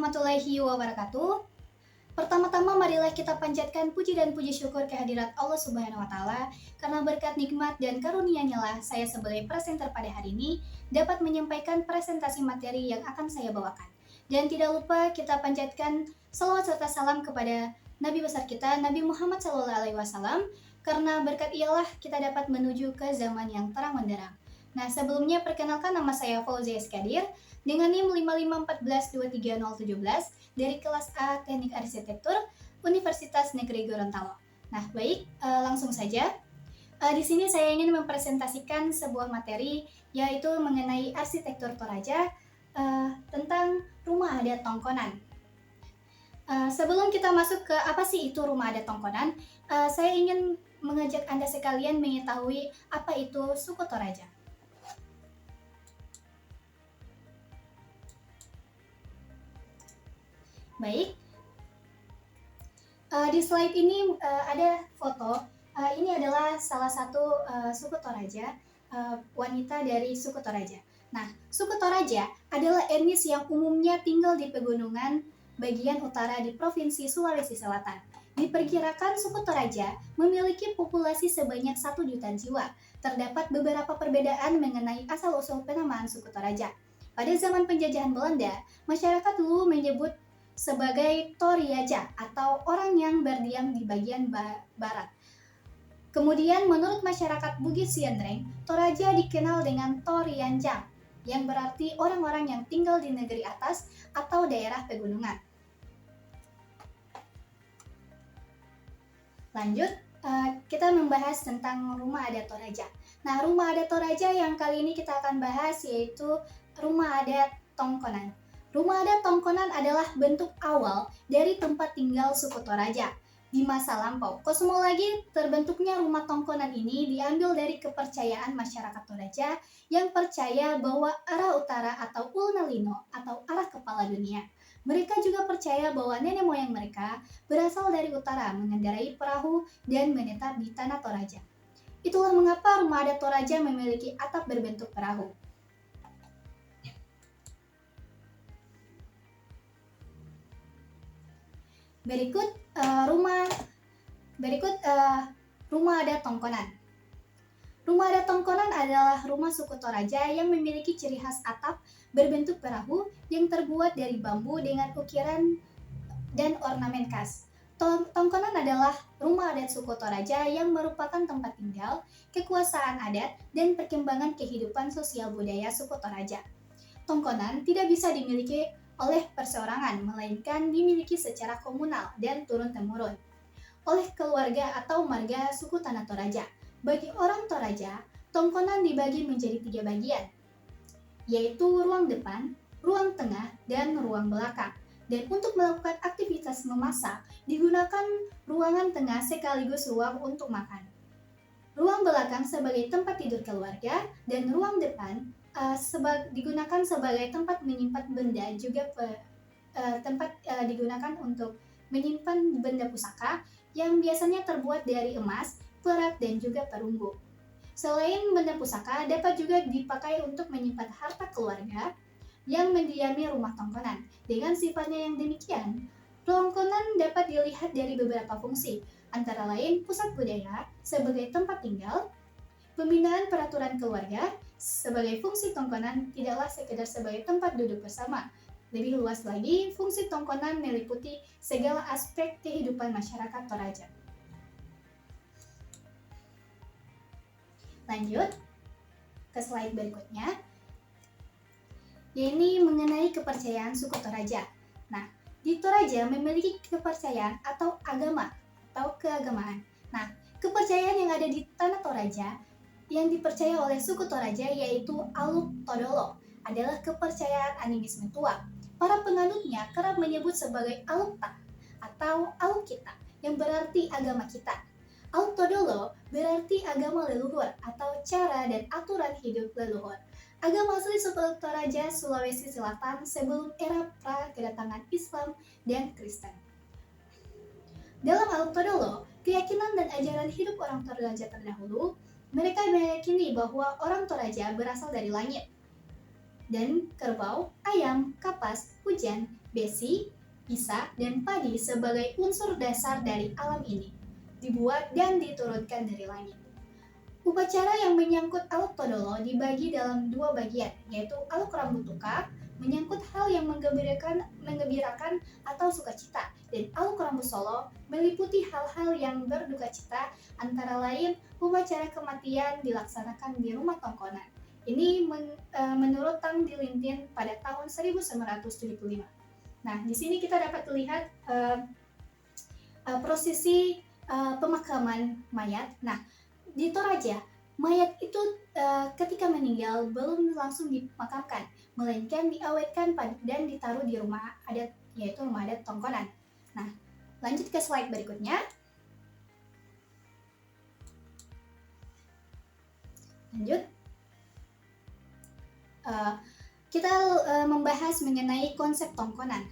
warahmatullahi wabarakatuh. Pertama-tama marilah kita panjatkan puji dan puji syukur kehadirat Allah Subhanahu wa taala karena berkat nikmat dan karunia-Nya lah saya sebagai presenter pada hari ini dapat menyampaikan presentasi materi yang akan saya bawakan. Dan tidak lupa kita panjatkan salawat serta salam kepada Nabi besar kita Nabi Muhammad SAW karena berkat ialah kita dapat menuju ke zaman yang terang benderang. Nah, sebelumnya perkenalkan nama saya Fauzia Eskadir dengan NIM 554123017 dari kelas A Teknik Arsitektur Universitas Negeri Gorontalo. Nah, baik, langsung saja. Di sini saya ingin mempresentasikan sebuah materi yaitu mengenai arsitektur Toraja tentang rumah adat Tongkonan. Sebelum kita masuk ke apa sih itu rumah adat Tongkonan, saya ingin mengajak Anda sekalian mengetahui apa itu suku Toraja. Baik, di slide ini ada foto. Ini adalah salah satu suku Toraja, wanita dari suku Toraja. Nah, suku Toraja adalah etnis yang umumnya tinggal di pegunungan bagian utara di Provinsi Sulawesi Selatan. Diperkirakan suku Toraja memiliki populasi sebanyak 1 juta jiwa. Terdapat beberapa perbedaan mengenai asal-usul penamaan suku Toraja. Pada zaman penjajahan Belanda, masyarakat dulu menyebut sebagai Toriaja atau orang yang berdiam di bagian barat. Kemudian menurut masyarakat Bugis Siandreng, Toraja dikenal dengan Torianjang yang berarti orang-orang yang tinggal di negeri atas atau daerah pegunungan. Lanjut, kita membahas tentang rumah adat Toraja. Nah, rumah adat Toraja yang kali ini kita akan bahas yaitu rumah adat Tongkonan. Rumah adat Tongkonan adalah bentuk awal dari tempat tinggal suku Toraja. Di masa lampau, kosmologi terbentuknya rumah Tongkonan ini diambil dari kepercayaan masyarakat Toraja yang percaya bahwa arah utara atau Ulnalino atau arah kepala dunia. Mereka juga percaya bahwa nenek moyang mereka berasal dari utara mengendarai perahu dan menetap di tanah Toraja. Itulah mengapa rumah adat Toraja memiliki atap berbentuk perahu. Berikut rumah adat Tongkonan. Rumah adat Tongkonan adalah rumah suku Toraja yang memiliki ciri khas atap berbentuk perahu yang terbuat dari bambu dengan ukiran dan ornamen khas. Tongkonan adalah rumah adat suku Toraja yang merupakan tempat tinggal, kekuasaan adat, dan perkembangan kehidupan sosial budaya suku Toraja. Tongkonan tidak bisa dimiliki oleh perseorangan, melainkan dimiliki secara komunal dan turun-temurun oleh keluarga atau marga suku Tanah Toraja. Bagi orang Toraja, Tongkonan dibagi menjadi 3 bagian, yaitu ruang depan, ruang tengah, dan ruang belakang. Dan untuk melakukan aktivitas memasak, digunakan ruangan tengah sekaligus ruang untuk makan. Ruang belakang sebagai tempat tidur keluarga, dan ruang depan digunakan sebagai tempat menyimpan benda, juga digunakan untuk menyimpan benda pusaka yang biasanya terbuat dari emas, perak, dan juga perunggu. Selain benda pusaka, dapat juga dipakai untuk menyimpan harta keluarga yang mendiami rumah Tongkonan. Dengan sifatnya yang demikian, Tongkonan dapat dilihat dari beberapa fungsi, antara lain pusat budaya sebagai tempat tinggal, pembinaan peraturan keluarga. Sebagai fungsi Tongkonan tidaklah sekedar sebagai tempat duduk bersama. Lebih luas lagi, fungsi Tongkonan meliputi segala aspek kehidupan masyarakat Toraja. Lanjut ke slide berikutnya. Ini mengenai kepercayaan suku Toraja. Nah, di Toraja memiliki kepercayaan atau agama atau keagamaan. Nah, kepercayaan yang ada di tanah Toraja yang dipercaya oleh suku Toraja yaitu Aluk Todolo adalah kepercayaan animisme tua. Para penganutnya kerap menyebut sebagai Alukta atau Aluk kita yang berarti agama kita. Aluk Todolo berarti agama leluhur atau cara dan aturan hidup leluhur. Agama asli suku Toraja Sulawesi Selatan sebelum era pra-kedatangan Islam dan Kristen. Dalam Aluk Todolo, keyakinan dan ajaran hidup orang Toraja terdahulu, mereka meyakini bahwa orang Toraja berasal dari langit, dan kerbau, ayam, kapas, hujan, besi, pisah, dan padi sebagai unsur dasar dari alam ini, dibuat dan diturunkan dari langit. Upacara yang menyangkut Aluk Todolo dibagi dalam dua bagian, yaitu Aluk Rambutuka, menyangkut hal yang menggembirakan atau sukacita, dan Aluk Rambusolo meliputi hal-hal yang berduka cita, antara lain upacara kematian dilaksanakan di rumah Tongkonan. Ini menurut Tang Dilintin pada tahun 1975. Nah, di sini kita dapat melihat prosesi pemakaman mayat. Nah, di Toraja, mayat itu ketika meninggal belum langsung dimakamkan, melainkan diawetkan dan ditaruh di rumah adat, yaitu rumah adat Tongkonan. Nah, lanjut ke slide berikutnya. Lanjut. Kita membahas mengenai konsep Tongkonan.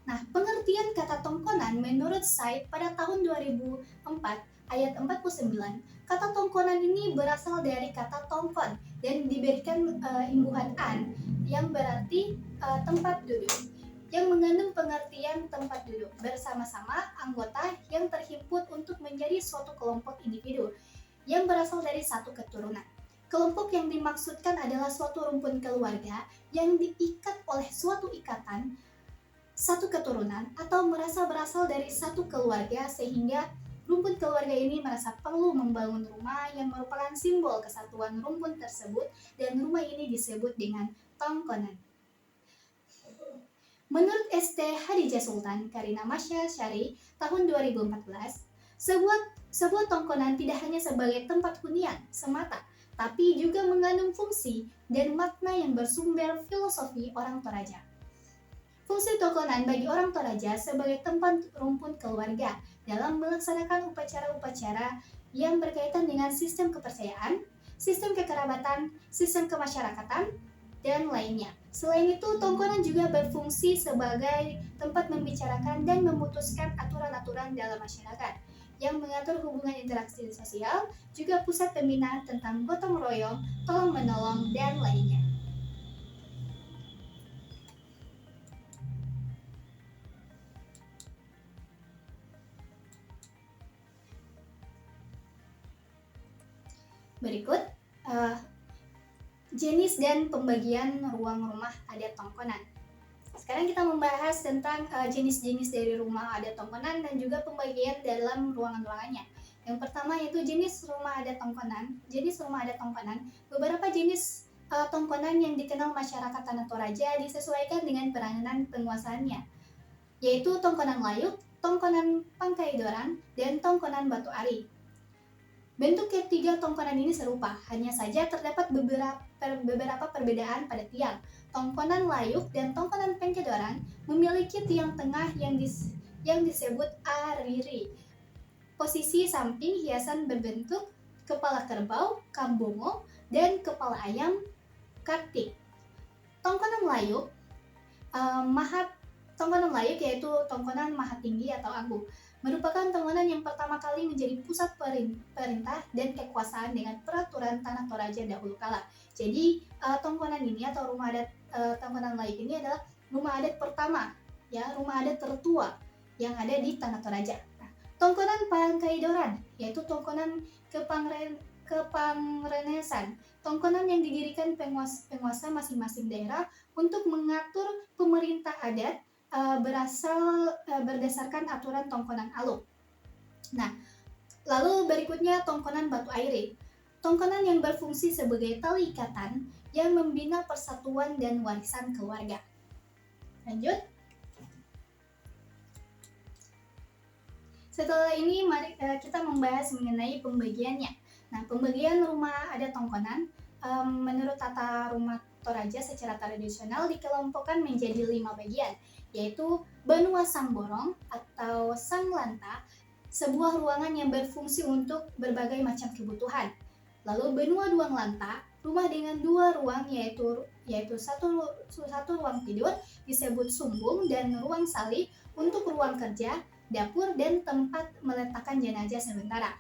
Nah, pengertian kata Tongkonan menurut Said pada tahun 2004 ayat 49, kata Tongkonan ini berasal dari kata tongkon dan diberikan imbuhan an yang berarti tempat duduk, yang mengandung pengertian tempat duduk bersama-sama anggota yang terhimpun untuk menjadi suatu kelompok individu yang berasal dari satu keturunan. Kelompok yang dimaksudkan adalah suatu rumpun keluarga yang diikat oleh suatu ikatan satu keturunan atau merasa berasal dari satu keluarga, sehingga rumpun keluarga ini merasa perlu membangun rumah yang merupakan simbol kesatuan rumpun tersebut, dan rumah ini disebut dengan Tongkonan. Menurut St. Hadijah Sultan Karina Masya Syari tahun 2014, sebuah Tongkonan tidak hanya sebagai tempat hunian semata, tapi juga mengandung fungsi dan makna yang bersumber filosofi orang Toraja. Fungsi Tongkonan bagi orang Toraja sebagai tempat rumpun keluarga dalam melaksanakan upacara-upacara yang berkaitan dengan sistem kepercayaan, sistem kekerabatan, sistem kemasyarakatan, dan lainnya. Selain itu, Tongkonan juga berfungsi sebagai tempat membicarakan dan memutuskan aturan-aturan dalam masyarakat yang mengatur hubungan interaksi sosial, juga pusat pembinaan tentang gotong royong, tolong-menolong, dan lainnya. Berikut jenis dan pembagian ruang rumah adat Tongkonan. Sekarang kita membahas tentang jenis-jenis dari rumah adat Tongkonan dan juga pembagian dalam ruangan-ruangannya. Yang pertama yaitu jenis rumah adat Tongkonan. Jenis rumah adat Tongkonan, beberapa jenis Tongkonan yang dikenal masyarakat Tanah Toraja disesuaikan dengan peranan penguasaannya, yaitu Tongkonan Layuk, Tongkonan Pangkaidoran, dan Tongkonan Batu Ari. Bentuk ketiga Tongkonan ini serupa, hanya saja terdapat beberapa perbedaan pada tiang. Tongkonan Layuk dan Tongkonan Pangkaidoran memiliki tiang tengah yang disebut ariri. Posisi samping hiasan berbentuk kepala kerbau, kambongo, dan kepala ayam kartik. Tongkonan Layuk Tongkonan Layuk yaitu Tongkonan Mahatinggi atau Agung, merupakan tongkonan yang pertama kali menjadi pusat perintah dan kekuasaan dengan peraturan Tanah Toraja dahulu kala. Jadi tongkonan ini atau rumah adat Tongkonan Layuk ini adalah rumah adat pertama, ya, rumah adat tertua yang ada di Tanah Toraja. Nah, Tongkonan Pangkaidoran yaitu tongkonan kepangrenesan, tongkonan yang didirikan penguasa masing-masing daerah untuk mengatur pemerintah adat berdasarkan aturan Tongkonan Aluk. Nah, lalu berikutnya Tongkonan Batu Airi. Tongkonan yang berfungsi sebagai tali ikatan yang membina persatuan dan warisan keluarga. Lanjut. Setelah ini mari kita membahas mengenai pembagiannya. Nah, pembagian rumah adat Tongkonan menurut tata rumah Toraja secara tradisional dikelompokkan menjadi 5 bagian, yaitu Banua Sangborong atau Sanglanta, sebuah ruangan yang berfungsi untuk berbagai macam kebutuhan. Lalu Benua Duang Lanta, rumah dengan 2 ruang yaitu satu ruang tidur disebut sumbung dan ruang sali untuk ruang kerja, dapur, dan tempat meletakkan jenazah sementara.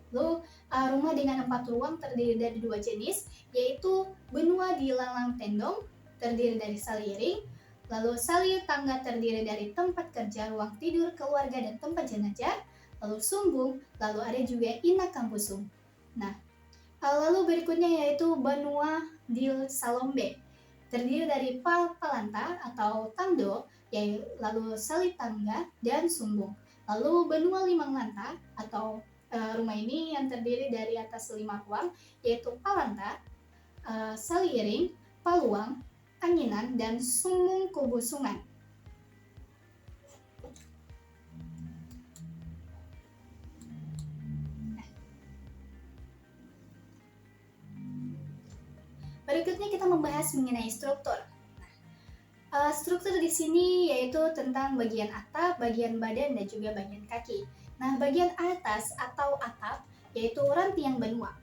Lalu rumah dengan 4 ruang terdiri dari 2 jenis, yaitu benua di Lalang Tendong terdiri dari saliring, Lalu sali tangga terdiri dari tempat kerja, ruang tidur, keluarga, dan tempat jenazah. Lalu sumbung, lalu ada juga ina kampusum. Nah, lalu berikutnya yaitu benua di Salombe. Terdiri dari palanta atau tando, lalu sali tangga, dan sumbung. Lalu benua limang lanta atau rumah ini yang terdiri dari atas 5 ruang, yaitu palanta, saliring, paluang, anginan, dan sumbung kubusungan. Berikutnya kita membahas mengenai struktur. Struktur di sini yaitu tentang bagian atap, bagian badan, dan juga bagian kaki. Nah, bagian atas atau atap yaitu rantiang benua.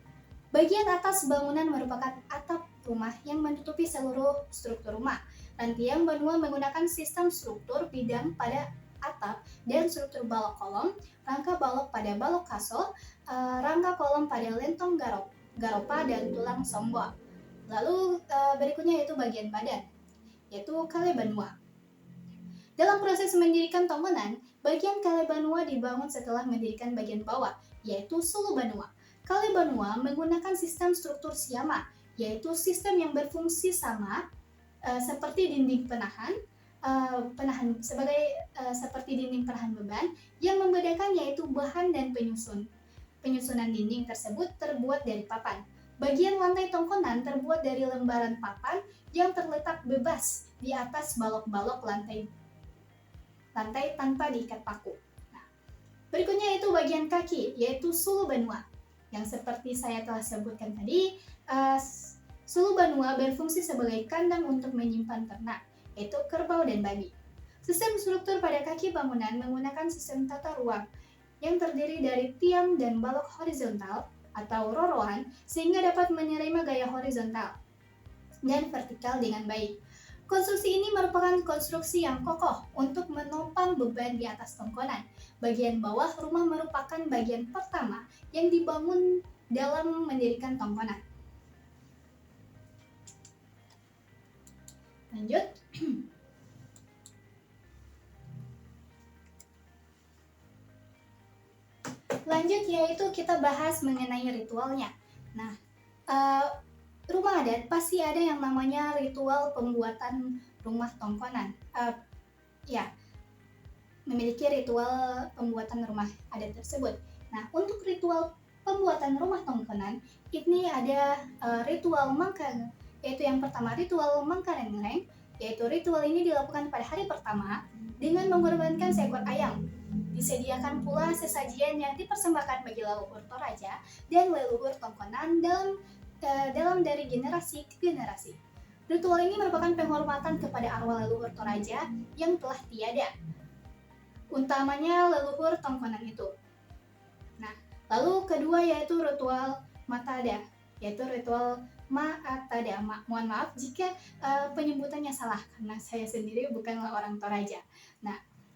Bagian atas bangunan merupakan atap rumah yang menutupi seluruh struktur rumah. Rantiang benua menggunakan sistem struktur bidang pada atap dan struktur balok kolom, rangka balok pada balok kasol, rangka kolom pada lentong garopa, dan tulang sombo. Lalu berikutnya yaitu bagian badan, yaitu kale benua. Dalam proses mendirikan tongkonan, bagian kale benua dibangun setelah mendirikan bagian bawah, yaitu sulu benua. Kale benua menggunakan sistem struktur siama, yaitu sistem yang berfungsi sama seperti dinding penahan seperti dinding penahan beban. Yang membedakan yaitu bahan dan penyusunan dinding tersebut terbuat dari papan. Bagian lantai tongkonan terbuat dari lembaran papan yang terletak bebas di atas balok-balok lantai tanpa diikat paku. Nah, berikutnya itu bagian kaki, yaitu sulu benua. Yang seperti saya telah sebutkan tadi, sulu benua berfungsi sebagai kandang untuk menyimpan ternak, yaitu kerbau dan babi. Sistem struktur pada kaki bangunan menggunakan sistem tata ruang yang terdiri dari tiang dan balok horizontal atau roroan sehingga dapat menerima gaya horizontal dan vertikal dengan baik. Konstruksi ini merupakan konstruksi yang kokoh untuk menopang beban di atas tongkonan. Bagian bawah rumah merupakan bagian pertama yang dibangun dalam mendirikan tongkonan. Lanjut. Lanjut yaitu kita bahas mengenai ritualnya. Nah, rumah adat pasti ada yang namanya ritual pembuatan rumah tongkonan. Memiliki ritual pembuatan rumah adat tersebut. Nah, untuk ritual pembuatan rumah tongkonan, ini ada ritual mangkang, yaitu yang pertama ritual mangkarengreng, yaitu ritual ini dilakukan pada hari pertama dengan mengorbankan seekor ayam. Disediakan pula sesajian yang dipersembahkan bagi leluhur Toraja dan leluhur tongkonan dalam dari generasi ke generasi. Ritual ini merupakan penghormatan kepada arwah leluhur Toraja yang telah tiada, utamanya leluhur tongkonan itu. Nah, lalu kedua yaitu ritual matada, yaitu ritual maatada. Mohon maaf jika penyebutannya salah karena saya sendiri bukanlah orang Toraja. Nah,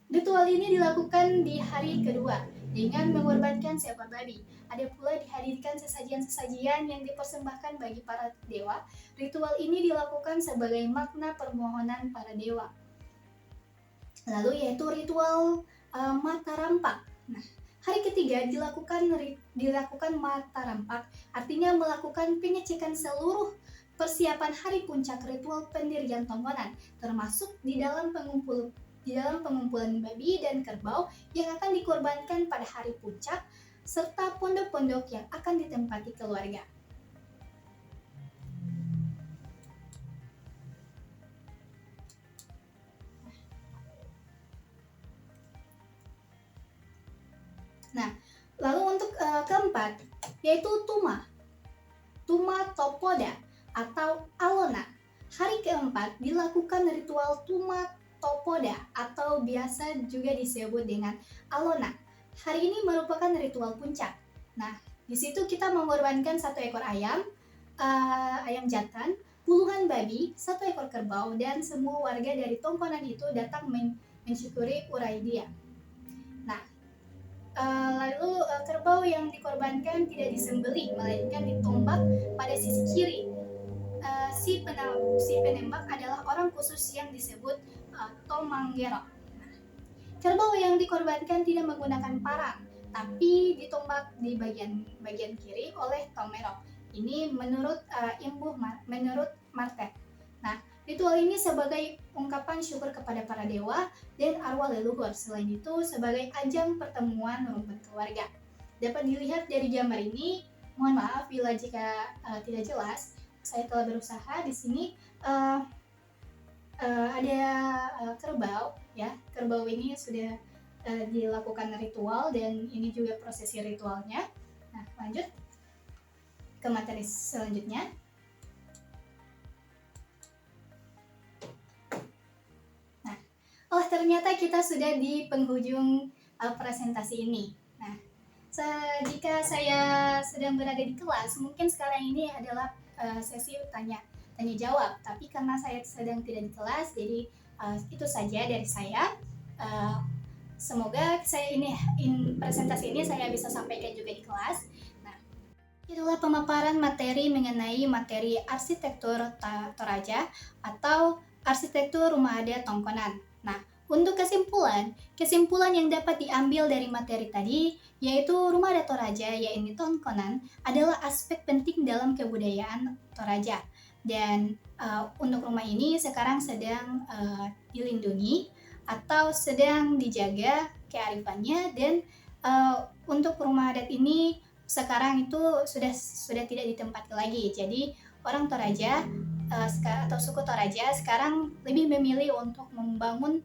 ritual ini dilakukan di hari kedua dengan mengorbankan seekor babi. Ada pula dihadirkan sesajian-sesajian yang dipersembahkan bagi para dewa. Ritual ini dilakukan sebagai makna permohonan para dewa. Lalu yaitu ritual mata rampak. Nah, hari ketiga dilakukan mata rampak, artinya melakukan pengecekan seluruh persiapan hari puncak ritual pendirian tongkonan, termasuk di dalam pengumpulan babi dan kerbau yang akan dikorbankan pada hari puncak, serta pondok-pondok yang akan ditempati keluarga. Nah, lalu untuk keempat, yaitu Tuma Topoda atau Alona. Hari keempat dilakukan ritual Tuma Topoda atau biasa juga disebut dengan Alona. Hari ini merupakan ritual puncak. Nah, di situ kita mengorbankan 1 ekor ayam jantan, puluhan babi, 1 ekor kerbau, dan semua warga dari tongkonan itu datang mensyukuri urai dia. Nah, lalu kerbau yang dikorbankan tidak disembelih, melainkan ditombak pada sisi kiri. Si penembak adalah orang khusus yang disebut atau manggero. Kerbau yang dikorbankan tidak menggunakan parang, tapi ditombak di bagian kiri oleh Tomero. Ini menurut menurut Martet. Nah, ritual ini sebagai ungkapan syukur kepada para dewa dan arwah leluhur. Selain itu, sebagai ajang pertemuan rumpun keluarga. Dapat dilihat dari gambar ini. Mohon maaf bila jika tidak jelas. Saya telah berusaha di sini. Ada kerbau, ya. Kerbau ini sudah dilakukan ritual dan ini juga prosesi ritualnya. Nah, lanjut ke materi selanjutnya. Nah, ternyata kita sudah di penghujung presentasi ini. Nah, jika saya sedang berada di kelas, mungkin sekarang ini adalah sesi tanya jawab, tapi karena saya sedang tidak di kelas, jadi itu saja dari saya. Semoga presentasi ini saya bisa sampaikan juga di kelas. Nah, itulah pemaparan materi mengenai materi arsitektur Toraja atau arsitektur rumah adat Tongkonan. Nah, untuk kesimpulan yang dapat diambil dari materi tadi, yaitu rumah adat Toraja, yaitu Tongkonan, adalah aspek penting dalam kebudayaan Toraja. Dan untuk rumah ini sekarang sedang dilindungi atau sedang dijaga kearifannya, dan untuk rumah adat ini sekarang itu sudah tidak ditempati lagi. Jadi orang Toraja atau suku Toraja sekarang lebih memilih untuk membangun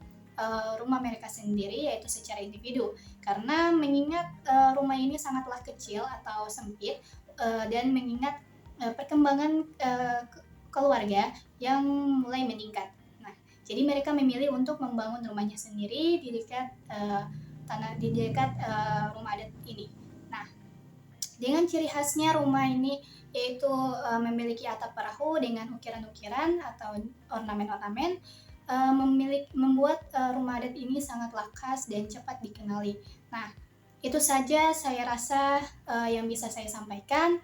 rumah mereka sendiri, yaitu secara individu, karena mengingat rumah ini sangatlah kecil atau sempit, dan mengingat perkembangan keluarga yang mulai meningkat. Nah, jadi mereka memilih untuk membangun rumahnya sendiri di dekat rumah adat ini. Nah, dengan ciri khasnya rumah ini yaitu memiliki atap perahu dengan ukiran-ukiran atau ornamen-ornamen, membuat rumah adat ini sangatlah khas dan cepat dikenali. Nah, itu saja saya rasa yang bisa saya sampaikan.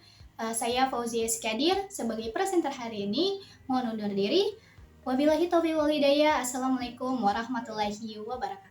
Saya Fauzia Skadir sebagai presenter hari ini. Mohon undur diri. Wabillahi taufiq wal hidayah. Assalamualaikum warahmatullahi wabarakatuh.